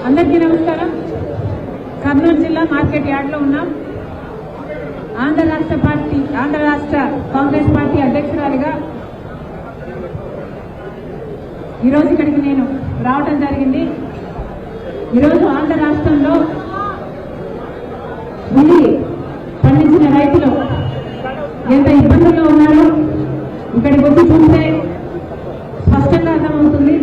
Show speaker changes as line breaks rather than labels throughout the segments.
అందరికీ నమస్కారం. కర్నూలు జిల్లా మార్కెట్ యార్డ్లో ఉన్నాం. ఆంధ్ర రాష్ట్ర కాంగ్రెస్ పార్టీ అధ్యక్షురాలిగా ఈరోజు ఇక్కడికి నేను రావటం జరిగింది. ఈరోజు ఆంధ్ర రాష్ట్రంలో ఉల్లి పండించిన రైతులు ఎంత ఇబ్బందుల్లో ఉన్నారో ఇక్కడికి వచ్చి చూస్తే స్పష్టంగా అర్థమవుతుంది.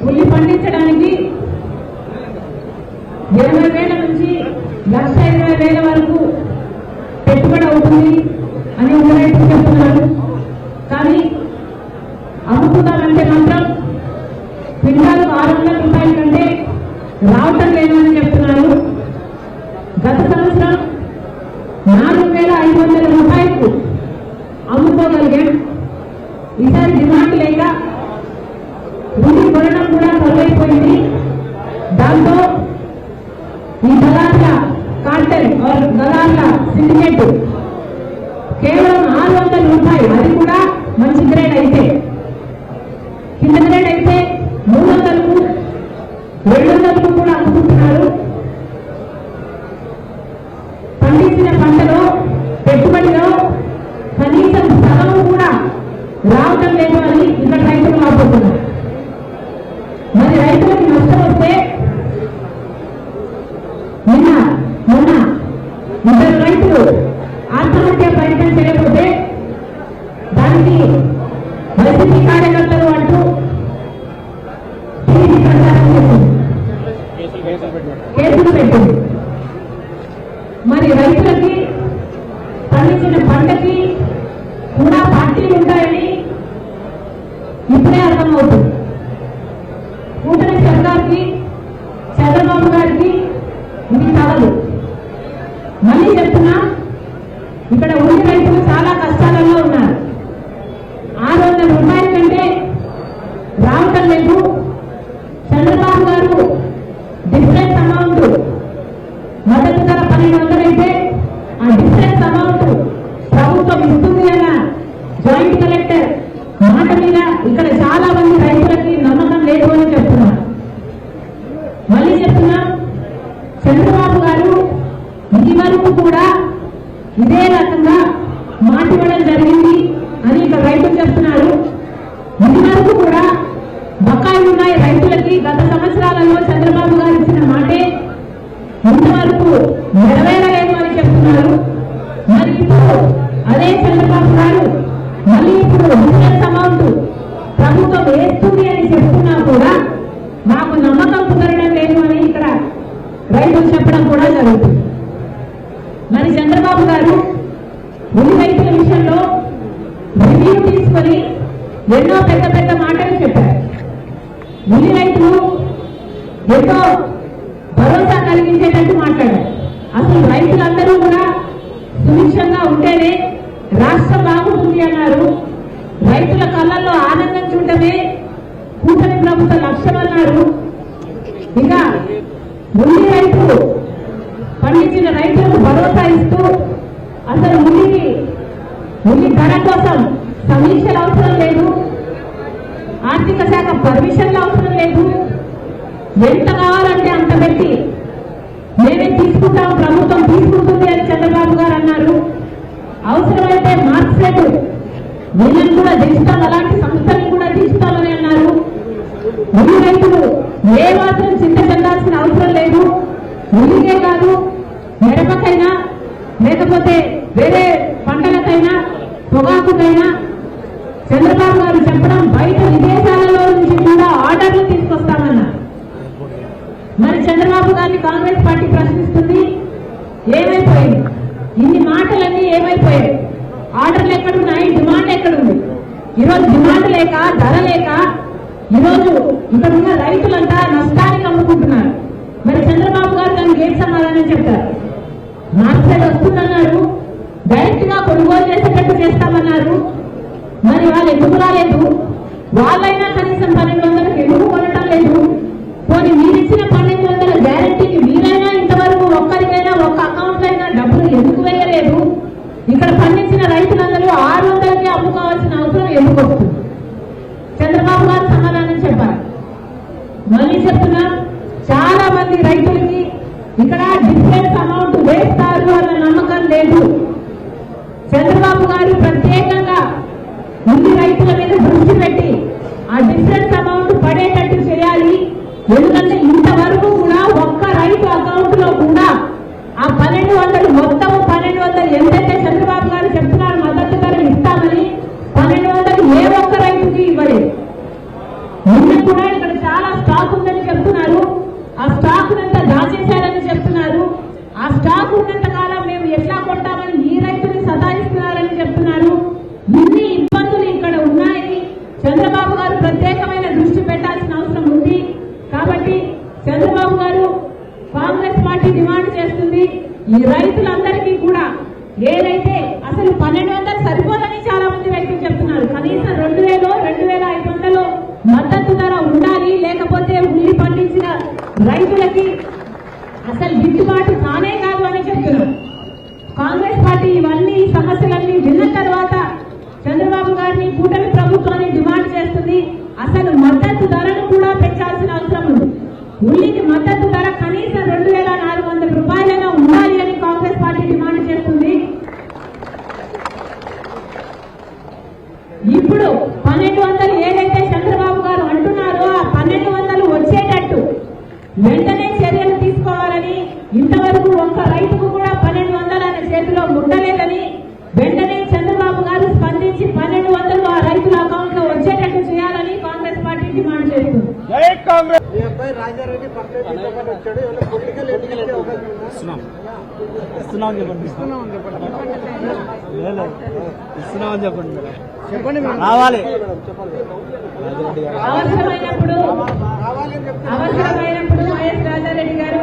ఉల్లి పండించడానికి 20,000 నుంచి 1,20,000 వరకు పెట్టుబడి అవుతుంది అని ఒక రైతు చెప్తున్నారు. కానీ అమ్ముకుందామంటే మాత్రం క్వింటాలు 600 రూపాయల కంటే రావటం లేదు అని చెప్తున్నారు. గత సంవత్సరం 4,500 రూపాయలకు అమ్ముకోగలిగాం. ఈసారి డిమాండ్ లేక ఉల్లి కొనడం కూడా తొలగిపోయింది. దాంతో ఈ దళార్ల కార్టెల్ దళార్ల సిండికేట్ కేవలం 600 రూపాయలు, అది కూడా మంచి గ్రేడ్ అయితే, కింద గ్రేడ్ అయితే 300కు 200కు కూడా అమ్ముకుంటున్నారు. పండించిన పంటలో పెట్టుబడిలో కనీసం సగం కూడా రావటం లేదు అని ఇక్కడ రైతులు మాట్లాడుతున్నారు. మరి రైతులకు నష్టం వస్తే మొన్న 2 రైతులు ఆత్మహత్య ప్రయత్నం చేయకపోతే దానికి వైసీపీ కార్యకర్తలు అంటూ టీవీ ప్రచారం చేసింది, కేసులు పెట్టింది. మరి రైతులకి పండించిన పంటకి కూడా పార్టీలు ఉంటాయని ఇప్పుడే అర్థమవుతుంది. కూటమి సర్కార్కి, చంద్రబాబు గారికి ఇది కావాలి. మళ్ళీ చెప్తున్నా, ఇక్కడ ఉల్లి రైతులు చాలా కష్టాలలో ఉన్నారు. 600 రూపాయల కంటే రావటం లేదు. చంద్రబాబు గారు డిఫరెన్స్ అమౌంట్ మద్దతు ధర 1,200 అయితే ఆ డిఫరెన్స్ అమౌంట్ ప్రభుత్వం ఇస్తుంది అన్న జాయింట్ కలెక్టర్ మాట మీద ఇక్కడ చాలా మంది రైతులకి నమ్మకం లేదు అని చెప్తున్నారు. మళ్ళీ చెప్తున్నా, చంద్రబాబు గారు ఇది వరకు కూడా ఇదే రకంగా మాట ఇవ్వడం జరిగింది అని ఇక్కడ రైతులు చెప్తున్నారు. ఇది వరకు కూడా బకాయిలు ఉన్నాయి రైతులకి. గత సంవత్సరాలలో చంద్రబాబు గారు ఇచ్చిన మాటే ఇంతవరకు నెరవేరలేదు అని చెప్తున్నారు. మరి ఇప్పుడు అదే చంద్రబాబు గారు మళ్ళీ ఇప్పుడు డిఫరెన్స్ అమౌంట్ ప్రభుత్వం వేస్తుంది అని చెప్తున్నా కూడా మాకు నమ్మకం కుదరడం లేదు అని ఇక్కడ రైతులు చెప్పడం కూడా జరుగుతుంది. మరి చంద్రబాబు గారు ఉల్లి రైతుల విషయంలో రివ్యూ తీసుకొని ఎన్నో పెద్ద పెద్ద మాటలు చెప్పారు. ఉల్లి రైతులు ఎంతో భరోసా కలిగించేటట్టు మాట్లాడారు. అసలు రైతులందరూ కూడా సుభిక్షంగా ఉంటేనే రాష్ట్రం బాగుంటుంది అన్నారు. రైతుల కళ్ళల్లో ఆనందం చూడటమే కూటమి ప్రభుత్వ లక్ష్యం అన్నారు. ఇక ఉల్లి రైతులు పండించిన రైతులకు భరోసా ఇస్తూ అసలు ఉల్లి ధర కోసం సమీక్షలు అవసరం లేదు, ఆర్థిక శాఖ పర్మిషన్లు అవసరం లేదు, ఎంత కావాలంటే అంత పెట్టి మేమే తీసుకుంటాం, ప్రభుత్వం తీసుకుంటుంది అని చంద్రబాబు గారు అన్నారు. అవసరమైతే మార్క్సెట్ వీళ్ళని కూడా దించుతాం, అలాంటి సంస్థలను కూడా దించుతామని అన్నారు. ఉల్లి రైతులు ఏ మాత్రం చింత చెందాల్సిన అవసరం లేదు. ఉల్లికే కాదు, మిరపకైనా లేకపోతే వేరే పంటలకైనా పొగాకుకైనా చంద్రబాబు గారు చెప్పడం బయట విదేశాలలో నుంచి కూడా ఆర్డర్లు తీసుకొస్తామన్నారు. మరి చంద్రబాబు గారిని కాంగ్రెస్ పార్టీ ప్రశ్నిస్తుంది, ఏమైపోయింది? ఇన్ని మాటలన్నీ ఏమైపోయాయి? ఆర్డర్లు ఎక్కడున్నాయి? డిమాండ్ ఎక్కడుంది? ఈరోజు డిమాండ్ లేక, ధర లేక ఈరోజు ఇక్కడ ఉన్న రైతులంతా నష్టానికి అమ్ముకుంటున్నారు. మరి చంద్రబాబు గారు దానికి ఏం సమాధానం చెప్తారు? మార్కెట్ వస్తుందన్నారు, డైరెక్ట్ గా కొనుగోలు చేసేటట్టు చేస్తామన్నారు. మరి వాళ్ళు ఎందుకు రాలేదు? వాళ్ళైనా కనీసం 1200కి ఎందుకు కొనటం లేదు? పోనీ మీరిచ్చిన 1200 గ్యారెంటీకి మీరైనా ఇంతవరకు ఒక్కరికైనా ఒక్క అకౌంట్ అయినా డబ్బులు ఎందుకు వేయలేదు? ఇక్కడ పండించిన రైతులందరూ 600కి అమ్ముకోవాల్సిన అవసరం ఎందుకు వస్తుంది? చంద్రబాబు గారు సమాధానం చెప్పారు. మళ్ళీ చెప్తున్నా, చాలా మంది రైతులకి ఇక్కడ డిఫరెన్స్ అమౌంట్ వేస్తారు అన్న నమ్మకం లేదు. చంద్రబాబు గారు ప్రత్యేకంగా ముందు రైతుల మీద దృష్టి పెట్టి ఆ డిఫరెన్స్ అమౌంట్ పడేటట్టు చేయాలి. ఎందుకంటే ఇంతవరకు కూడా ఒక్క రైతు అకౌంట్ లో కూడా ఆ 1200 మొత్తం 1200 ఎంతైతే చంద్రబాబు గారు చెప్తున్నారు మద్దతు ధర ఇస్తామని 1200 ఏ ఒక్క రైతుకి ఇవ్వలేదు. ముందు కూడా ఇక్కడ చాలా స్టాక్ ఉందని చెప్తున్నారు. ఆ స్టాక్ అంతా దాచేశారని చెప్తున్నారు. ఆ స్టాక్ ఉన్నంత కాలం మేము ఎట్లా కొంటామని ఈ రైతుని సతాయిస్తున్నారని చెప్తున్నారు. ఇన్ని ఇబ్బందులు ఇక్కడ ఉన్నాయి. చంద్రబాబు గారు ప్రత్యేకమైన దృష్టి పెట్టాల్సిన అవసరం ఉంది. కాబట్టి చంద్రబాబు గారు కాంగ్రెస్ పార్టీ డిమాండ్ చేస్తుంది, ఈ రైతులందరికీ కూడా ఏదైతే అసలు 1200 సరిపోదని చాలా మంది రైతులు చెప్తున్నారు. కనీసం 2000, 2500 మద్దతు ధర ఉండాలి. లేకపోతే ఉల్లి పండించిన రైతులకి అసలు గిట్టుబాటు కానే కాదు అని చెప్తున్నారు. కాంగ్రెస్ పార్టీ ఇవన్నీ సమస్యలన్నీ విన్న తర్వాత చంద్రబాబు గారిని కూటమి ప్రభుత్వాన్ని డిమాండ్ చేస్తుంది. అసలు మద్దతు ధరను కూడా పెంచాల్సిన అవసరం ఉంది. ఉల్లికి మద్దతు ధర కనీసం 2400 రూపాయలైనా ఉండాలి అని కాంగ్రెస్ పార్టీ డిమాండ్ చేస్తుంది. ఇప్పుడు 1200 ఏదైతే చంద్రబాబు గారు అంటున్నారో ఆ 1200 వచ్చేటట్టు వెంటనే చర్యలు తీసుకోవాలని, ఇంతవరకు ఒక్క రైతుకు కూడా 1200 ఆయన చేతిలో ముట్టలేదని వెంటనే చంద్రబాబు గారు స్పందించి 1200 ఆ రైతుల అకౌంట్ లో వచ్చేటట్టు చేయాలని కాంగ్రెస్ పార్టీ డిమాండ్ చేస్తుంది.
రావాలి.
అవసరమైనప్పుడు వైఎస్ రాజారెడ్డి గారు